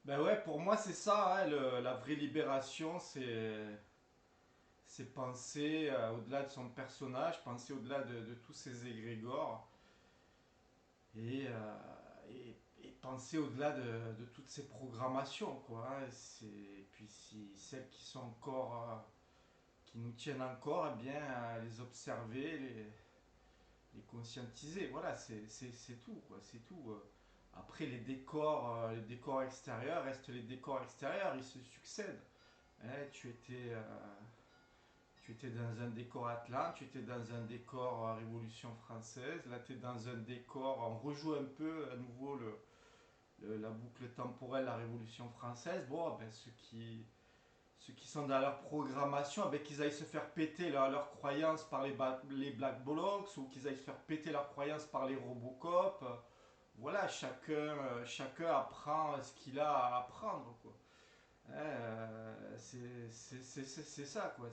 Ben ouais, pour moi c'est ça, hein, la vraie libération, c'est penser au-delà de son personnage, penser au-delà de tous ses égrégores et, euh, et penser au-delà de toutes ces programmations, quoi, hein. Et puis si celles qui sont encore, qui nous tiennent encore, eh bien les observer, les conscientiser, voilà, c'est tout, quoi, c'est tout. Après les décors extérieurs restent les décors extérieurs, ils se succèdent. Tu étais dans un décor Atlan, tu étais dans un décor Révolution française, là tu es dans un décor, on rejoue un peu à nouveau la boucle temporelle, la Révolution française. Bon, ben, ceux qui sont dans leur programmation, ben, qu'ils aillent se faire péter leurs croyances par les Black Blocs, ou qu'ils aillent se faire péter leurs croyances par les Robocop. Voilà, chacun apprend ce qu'il a à apprendre, quoi. C'est ça, quoi.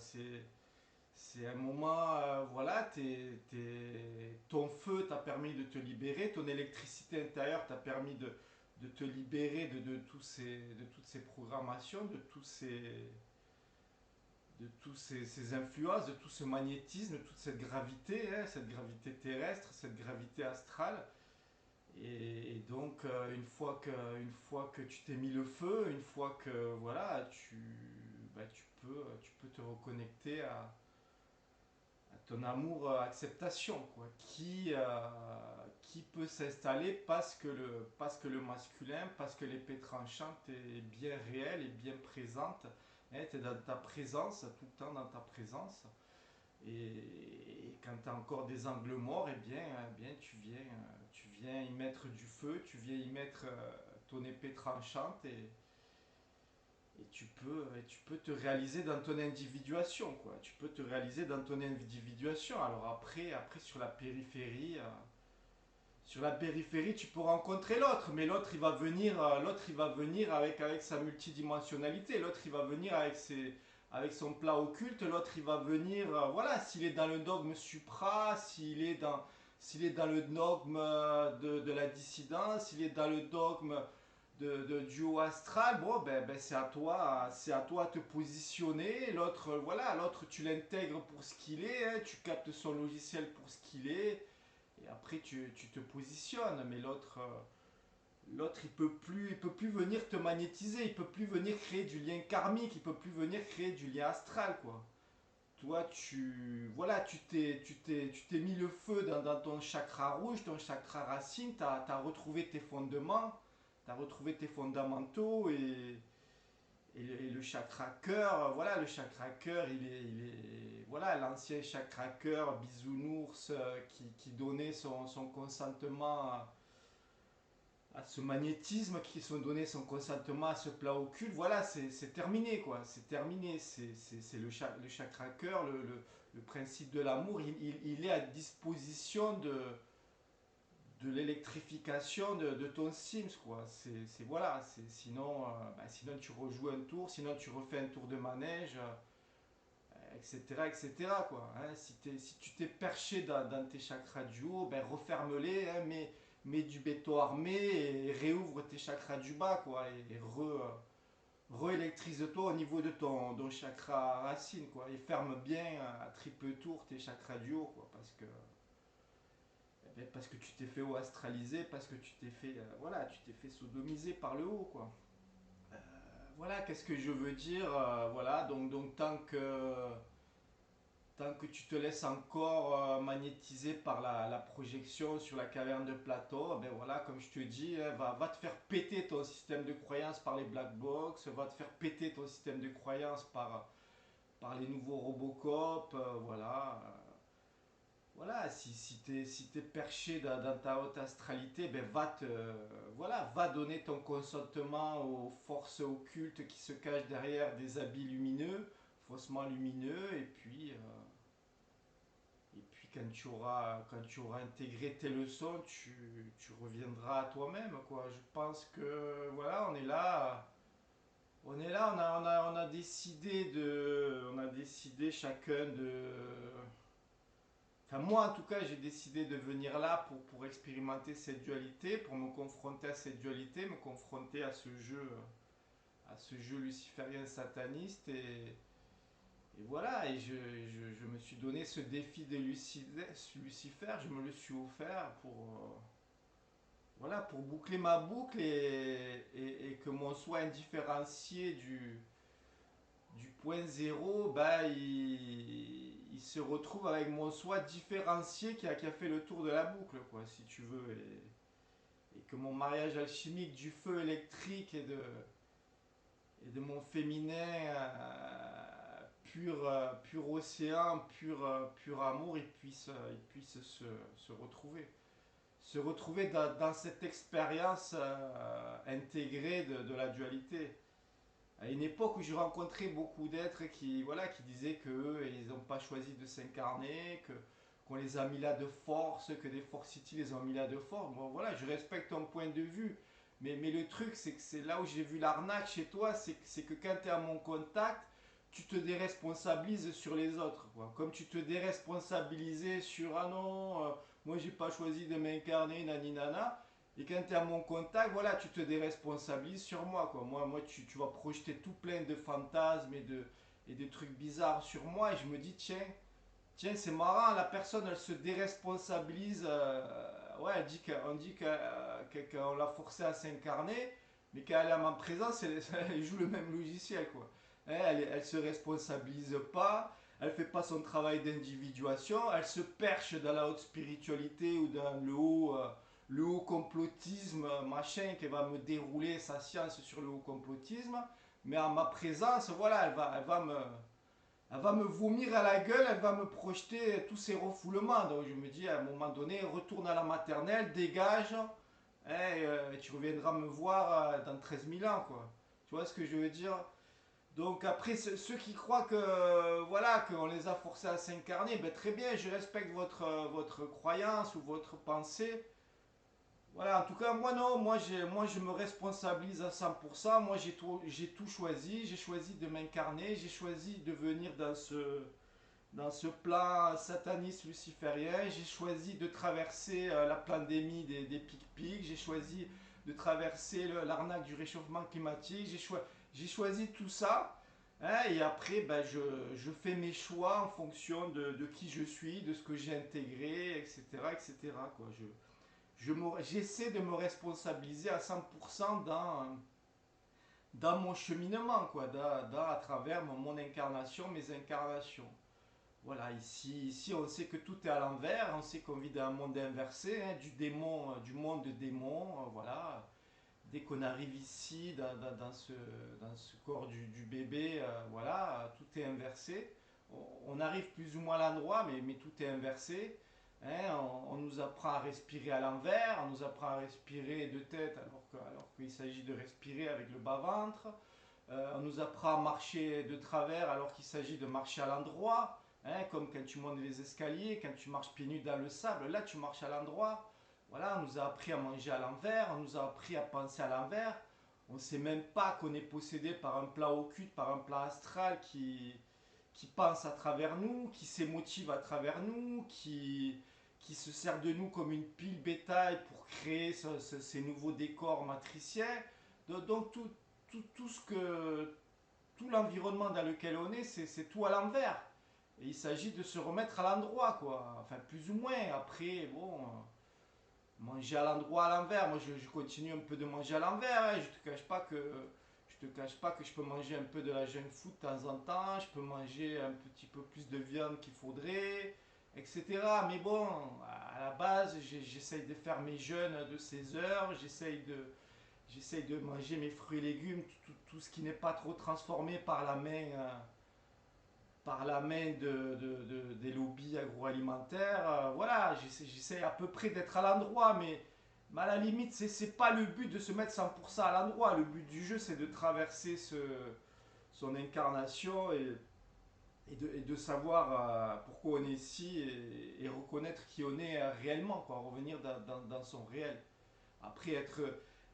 C'est un moment, voilà, ton feu t'a permis de te libérer, ton électricité intérieure t'a permis de te libérer de toutes ces programmations, de tous ces influences, de tout ce magnétisme, de toute cette gravité, hein, cette gravité terrestre, cette gravité astrale. Et donc, une fois que tu t'es mis le feu, une fois que voilà, tu peux te reconnecter à ton amour acceptation, quoi, qui peut s'installer parce que le masculin, parce que l'épée tranchante est bien réelle et bien présente. Hein, tu es dans ta présence, tout le temps dans ta présence. Et quand tu as encore des angles morts, eh bien tu viens y mettre du feu, tu viens y mettre ton épée tranchante et tu peux te réaliser dans ton individuation, quoi. Tu peux te réaliser dans ton individuation. Alors après sur la périphérie, tu peux rencontrer l'autre, mais l'autre il va venir avec sa multidimensionnalité. L'autre il va venir avec son plat occulte. L'autre il va venir, voilà, s'il est dans le dogme supra, s'il est dans le dogme de la dissidence, s'il est dans le dogme du haut astral, bon, ben c'est à toi de te positionner. L'autre, voilà, l'autre, tu l'intègres pour ce qu'il est, hein, tu captes son logiciel pour ce qu'il est, et après tu te positionnes. Mais l'autre, il peut plus venir te magnétiser, il peut plus venir créer du lien karmique, il peut plus venir créer du lien astral, quoi. Toi, voilà, tu t'es mis le feu dans ton chakra rouge, ton chakra racine, tu as retrouvé tes fondements, tu as retrouvé tes fondamentaux et le chakra cœur, voilà, le chakra cœur, voilà, l'ancien chakra cœur, bisounours, qui donnait son consentement à ce magnétisme, qui sont donné son consentement à ce plat occulte, voilà, c'est terminé, quoi. C'est terminé. C'est le chakra cœur, le principe de l'amour, il est à disposition de l'électrification de ton Sims, quoi. Voilà. Sinon, sinon, tu rejoues un tour, sinon, tu refais un tour de manège, etc., etc., quoi. Hein. Si tu t'es perché dans tes chakras du haut, ben, referme-les, hein, mets du béton armé et réouvre tes chakras du bas, quoi. Et réélectrise-toi au niveau de ton chakra racine, quoi. Et ferme bien à triple tour tes chakras du haut, quoi. Parce que tu t'es fait astraliser, parce que tu t'es fait, voilà, tu t'es fait sodomiser par le haut, quoi. Voilà, qu'est-ce que je veux dire, voilà, donc tant que tu te laisses encore magnétiser par la projection sur la caverne de Platon, ben voilà, comme je te dis, hein, va te faire péter ton système de croyance par les black box, va te faire péter ton système de croyance par les nouveaux Robocop, voilà. Voilà, si t'es perché dans ta haute astralité, ben voilà, va donner ton consentement aux forces occultes qui se cachent derrière des habits lumineux, faussement lumineux, et puis quand tu auras intégré tes leçons, tu reviendras à toi-même, quoi. Je pense que voilà, on a décidé on a décidé chacun enfin moi en tout cas j'ai décidé de venir là pour expérimenter cette dualité, pour me confronter à cette dualité, me confronter à ce jeu à ce jeu luciférien sataniste. Et voilà, et je me suis donné ce défi de Lucifer, je me le suis offert voilà, pour boucler ma boucle et que mon soi indifférencié du point zéro, bah, il se retrouve avec mon soi différencié qui a fait le tour de la boucle, quoi, si tu veux. Et que mon mariage alchimique du feu électrique et de mon féminin pur océan, pur amour, il puisse se retrouver. Se retrouver dans cette expérience intégrée de la dualité. À une époque où j'ai rencontré beaucoup d'êtres voilà, qui disaient qu'ils n'ont pas choisi de s'incarner, qu'on les a mis là de force, que des Force City les ont mis là de force. Bon, voilà, je respecte ton point de vue, mais le truc, c'est que c'est là où j'ai vu l'arnaque chez toi, c'est que quand tu es à mon contact, tu te déresponsabilises sur les autres, quoi. Comme tu te déresponsabilisais sur ah non, moi j'ai pas choisi de m'incarner, nani nana. Et quand tu es à mon contact, voilà, tu te déresponsabilises sur moi, quoi. Moi tu vas projeter tout plein de fantasmes et de trucs bizarres sur moi. Et je me dis, tiens, c'est marrant, la personne, elle se déresponsabilise. Ouais, qu'on l'a forcée à s'incarner, mais quand elle est à ma présence, elle joue le même logiciel, quoi. Elle se responsabilise pas, elle fait pas son travail d'individuation, elle se perche dans la haute spiritualité ou dans le haut complotisme, machin, qui va me dérouler sa science sur le haut complotisme, mais en ma présence, voilà, elle va me vomir à la gueule, elle va me projeter tous ces refoulements. Donc je me dis à un moment donné, retourne à la maternelle, dégage, et tu reviendras me voir dans 13 000 ans, quoi. Tu vois ce que je veux dire? Donc après, ceux qui croient que voilà, qu'on les a forcés à s'incarner, ben, très bien, je respecte votre croyance ou votre pensée. Voilà, en tout cas, moi non, moi je me responsabilise à 100%. Moi j'ai tout choisi. J'ai choisi de m'incarner. J'ai choisi de venir dans ce plan sataniste luciférien. J'ai choisi de traverser la pandémie des pics-pics. J'ai choisi de traverser l'arnaque du réchauffement climatique. J'ai choisi tout ça. Hein, et après, ben, je fais mes choix en fonction de qui je suis, de ce que j'ai intégré, etc. etc. quoi. J'essaie de me responsabiliser à 100% dans mon cheminement, quoi, à travers mon incarnation, mes incarnations. Voilà, ici, on sait que tout est à l'envers, on sait qu'on vit dans un monde inversé, hein, du monde démon, voilà. Dès qu'on arrive ici, dans ce corps du bébé, voilà, tout est inversé. On arrive plus ou moins à l'endroit, mais tout est inversé. Hein, on nous apprend à respirer à l'envers, on nous apprend à respirer de tête alors qu'il s'agit de respirer avec le bas-ventre. On nous apprend à marcher de travers alors qu'il s'agit de marcher à l'endroit. Hein, comme quand tu montes les escaliers, quand tu marches pieds nus dans le sable, là tu marches à l'endroit. Voilà, on nous a appris à manger à l'envers, on nous a appris à penser à l'envers. On ne sait même pas qu'on est possédé par un plan occulte, par un plan astral qui pense à travers nous, qui s'émotive à travers nous, qui se sert de nous comme une pile bétail pour créer ces nouveaux décors matriciels. Donc tout l'environnement dans lequel on est, c'est tout à l'envers. Et il s'agit de se remettre à l'endroit, quoi. Enfin, plus ou moins. Après, bon, manger à l'endroit, à l'envers. Moi, je continue un peu de manger à l'envers. Hein. Je te cache pas que je peux manger un peu de la junk food de temps en temps. Je peux manger un petit peu plus de viande qu'il faudrait, etc. Mais bon, à la base, j'essaye de faire mes jeûnes de 16 heures. J'essaye de manger mes fruits et légumes, tout ce qui n'est pas trop transformé par la main des lobbies agroalimentaires. Voilà, j'essaie à peu près d'être à l'endroit, mais à la limite, c'est pas le but de se mettre 100% à l'endroit. Le but du jeu, c'est de traverser son incarnation et de savoir pourquoi on est ici et reconnaître qui on est réellement, quoi, revenir dans son réel. Après,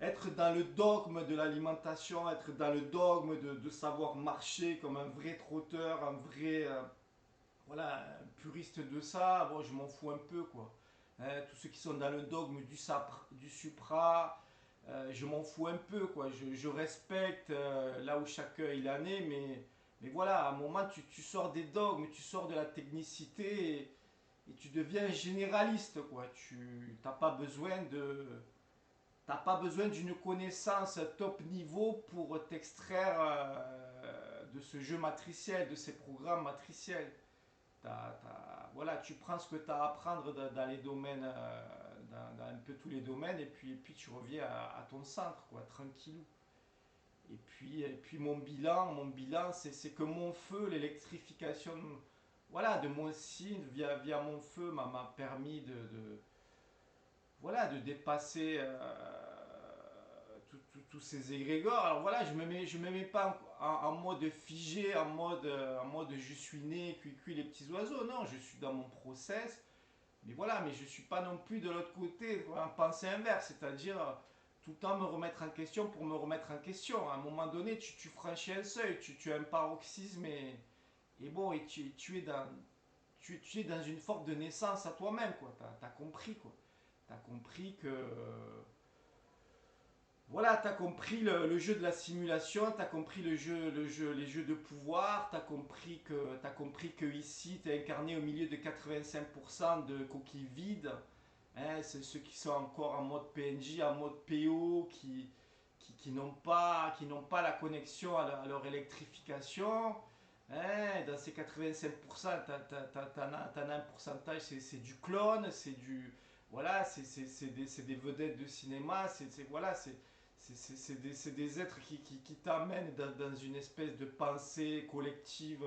être dans le dogme de l'alimentation, être dans le dogme de savoir marcher comme un vrai trotteur, un vrai voilà, un puriste de ça, bon, je m'en fous un peu, quoi. Hein, tous ceux qui sont dans le dogme du supra, je m'en fous un peu, quoi. Je respecte là où chacun il en est, mais voilà, à un moment, tu sors des dogmes, tu sors de la technicité et tu deviens généraliste, quoi. Tu n'as pas besoin de. T'as pas besoin d'une connaissance top niveau pour t'extraire de ce jeu matriciel, de ces programmes matriciels. Voilà, tu prends ce que tu as à apprendre dans les domaines, dans un peu tous les domaines, et puis tu reviens à ton centre, quoi, tranquillou. Et puis mon bilan c'est que mon feu, l'électrification voilà, de mon signe via mon feu m'a permis voilà, de dépasser tous ces égrégores. Alors voilà, je me mets pas en mode figé, en mode je suis né, cuit les petits oiseaux. Non, je suis dans mon process. Mais voilà, mais je suis pas non plus de l'autre côté, en pensée inverse, c'est-à-dire tout le temps me remettre en question pour me remettre en question. À un moment donné, tu franchis un seuil, tu as un paroxysme et bon, et tu es dans une forme de naissance à toi-même, quoi. T'as compris, quoi. T'as compris que voilà, t'as compris le jeu de la simulation, t'as compris les jeux de pouvoir, t'as compris que ici t'es incarné au milieu de 85% de coquilles vides. Hein, c'est ceux qui sont encore en mode PNJ, en mode PO, qui n'ont pas la connexion à leur électrification. Hein, dans ces 85%, t'en as un pourcentage, c'est du clone, c'est du. Voilà, c'est des vedettes de cinéma, voilà, c'est des êtres qui t'amènent dans une espèce de pensée collective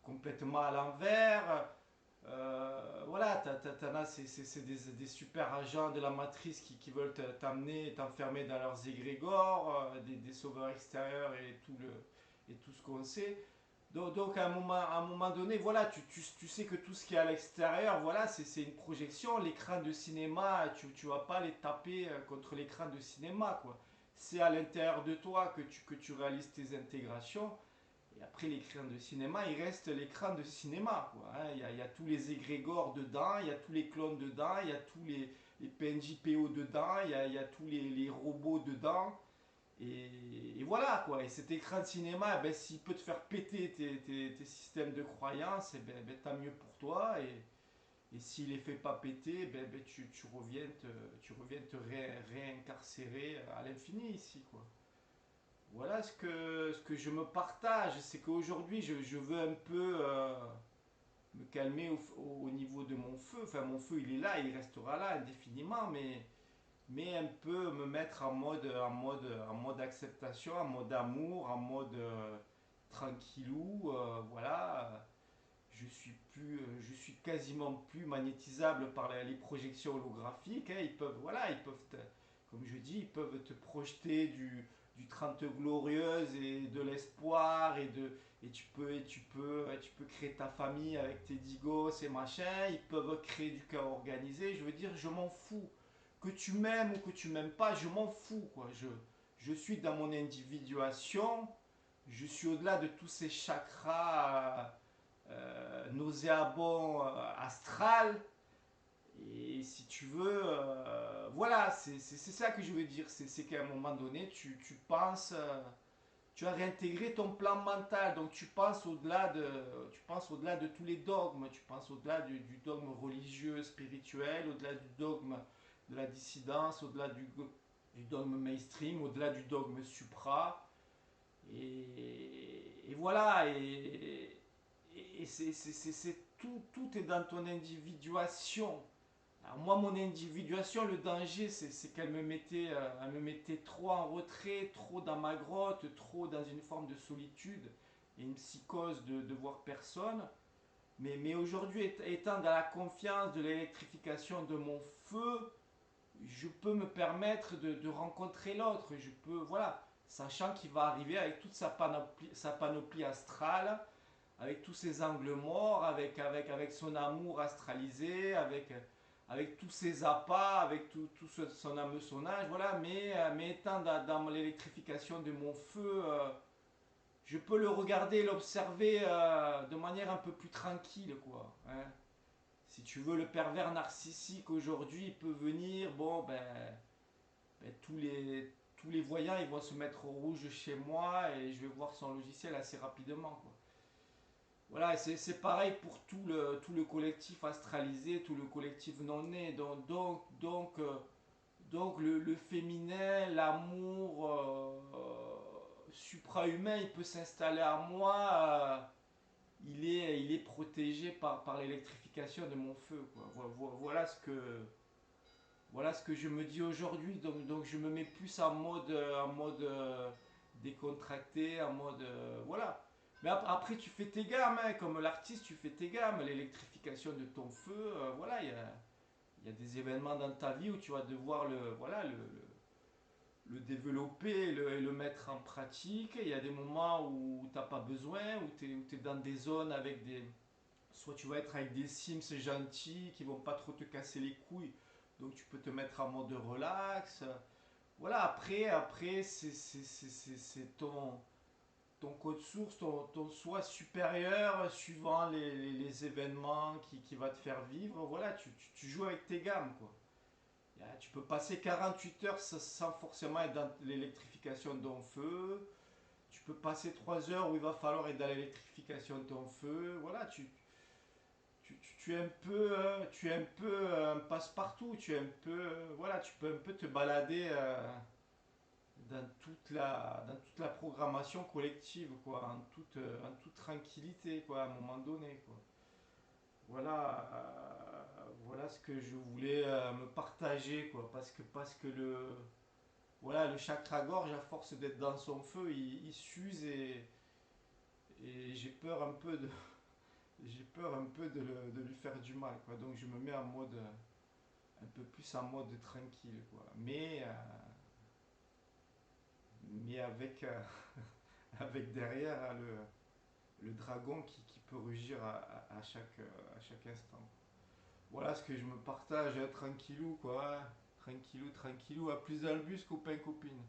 complètement à l'envers. Voilà, t'en as, c'est des super agents de la matrice qui veulent t'amener, t'enfermer dans leurs égrégores, des sauveurs extérieurs et tout ce qu'on sait. Donc, à un moment donné, voilà, tu sais que tout ce qui est à l'extérieur, voilà, c'est une projection. L'écran de cinéma, tu vas pas les taper contre l'écran de cinéma, quoi. C'est à l'intérieur de toi que tu réalises tes intégrations. Et après, l'écran de cinéma, il reste l'écran de cinéma, quoi, hein. Il y a tous les égrégores dedans, il y a tous les clones dedans, il y a tous les PNJ PO dedans, il y a tous les robots dedans. Et voilà, quoi. Et cet écran de cinéma, ben, s'il peut te faire péter tes systèmes de croyances, ben, tant mieux pour toi. Et s'il les fait pas péter, ben, tu reviens te réincarcérer à l'infini ici, quoi. Voilà ce que je me partage, c'est qu'aujourd'hui je veux un peu me calmer au niveau de mon feu. Enfin, mon feu il est là, il restera là indéfiniment, mais un peu me mettre en mode acceptation, en mode amour, en mode tranquillou. Voilà, je suis quasiment plus magnétisable par les projections holographiques, hein. Comme je dis, ils peuvent te projeter du 30 glorieuse et de l'espoir et tu peux créer ta famille avec tes 10 gosses et machin. Ils peuvent créer du chaos organisé. Je veux dire, je m'en fous. Que tu m'aimes ou que tu m'aimes pas, je m'en fous, quoi. Je suis dans mon individuation. Je suis au-delà de tous ces chakras nauséabond astral. Et si tu veux, voilà, c'est ça que je veux dire. C'est qu'à un moment donné, tu penses, tu as réintégré ton plan mental. Donc tu penses au-delà de tous les dogmes. Tu penses au-delà du dogme religieux, spirituel, au-delà du dogme de la dissidence, au-delà du dogme mainstream, au-delà du dogme supra. Et voilà, et tout est dans ton individuation. Alors moi, mon individuation, le danger, c'est qu'elle me mettait trop en retrait, trop dans ma grotte, trop dans une forme de solitude et une psychose de voir personne. Mais aujourd'hui, étant dans la confiance de l'électrification de mon feu, je peux me permettre de rencontrer l'autre. Je peux, voilà, sachant qu'il va arriver avec toute sa panoplie astrale, avec tous ses angles morts, avec son amour astralisé, avec tous ses appâts, avec tout son hameçonnage, voilà. Mais étant dans l'électrification de mon feu, je peux le regarder, l'observer de manière un peu plus tranquille, quoi, hein. Si tu veux, le pervers narcissique aujourd'hui, il peut venir, bon, ben, ben, tous les voyants ils vont se mettre au rouge chez moi et je vais voir son logiciel assez rapidement, quoi. Voilà, c'est pareil pour tout le collectif astralisé, tout le collectif non né. Donc le féminin, l'amour supra-humain, il peut s'installer à moi. Il est protégé par l'électrification de mon feu, quoi. Voilà ce que je me dis aujourd'hui. Donc je me mets plus en mode décontracté, en mode voilà. Mais après, tu fais tes gammes, hein, comme l'artiste, tu fais tes gammes, l'électrification de ton feu, voilà, il y a des événements dans ta vie où tu vas devoir le développer et le mettre en pratique. Il y a des moments où tu n'as pas besoin, où tu es dans des zones avec des... Soit tu vas être avec des Sims gentils qui vont pas trop te casser les couilles, donc tu peux te mettre en mode relax. Voilà, après c'est ton code source, ton soi supérieur, suivant les événements qui va te faire vivre. Voilà, tu joues avec tes gammes, quoi. Tu peux passer 48 heures sans forcément être dans l'électrification de ton feu. Tu peux passer 3 heures où il va falloir être dans l'électrification de ton feu. Voilà, tu es un peu, tu es un peu un passe-partout. Tu es un peu, voilà, tu peux un peu te balader dans toute la programmation collective, quoi, en toute tranquillité, quoi, à un moment donné, quoi. Voilà, voilà ce que je voulais me partager, quoi, parce que voilà, le chakra gorge, à force d'être dans son feu, il s'use et j'ai peur un peu de lui faire du mal, quoi. Donc je me mets en mode, un peu plus en mode tranquille, quoi. Mais avec, avec derrière hein, le dragon qui peut rugir à chaque instant. Voilà ce que je me partage, tranquillou, quoi. Tranquillou, tranquillou, à plus dans le bus, copain, copine.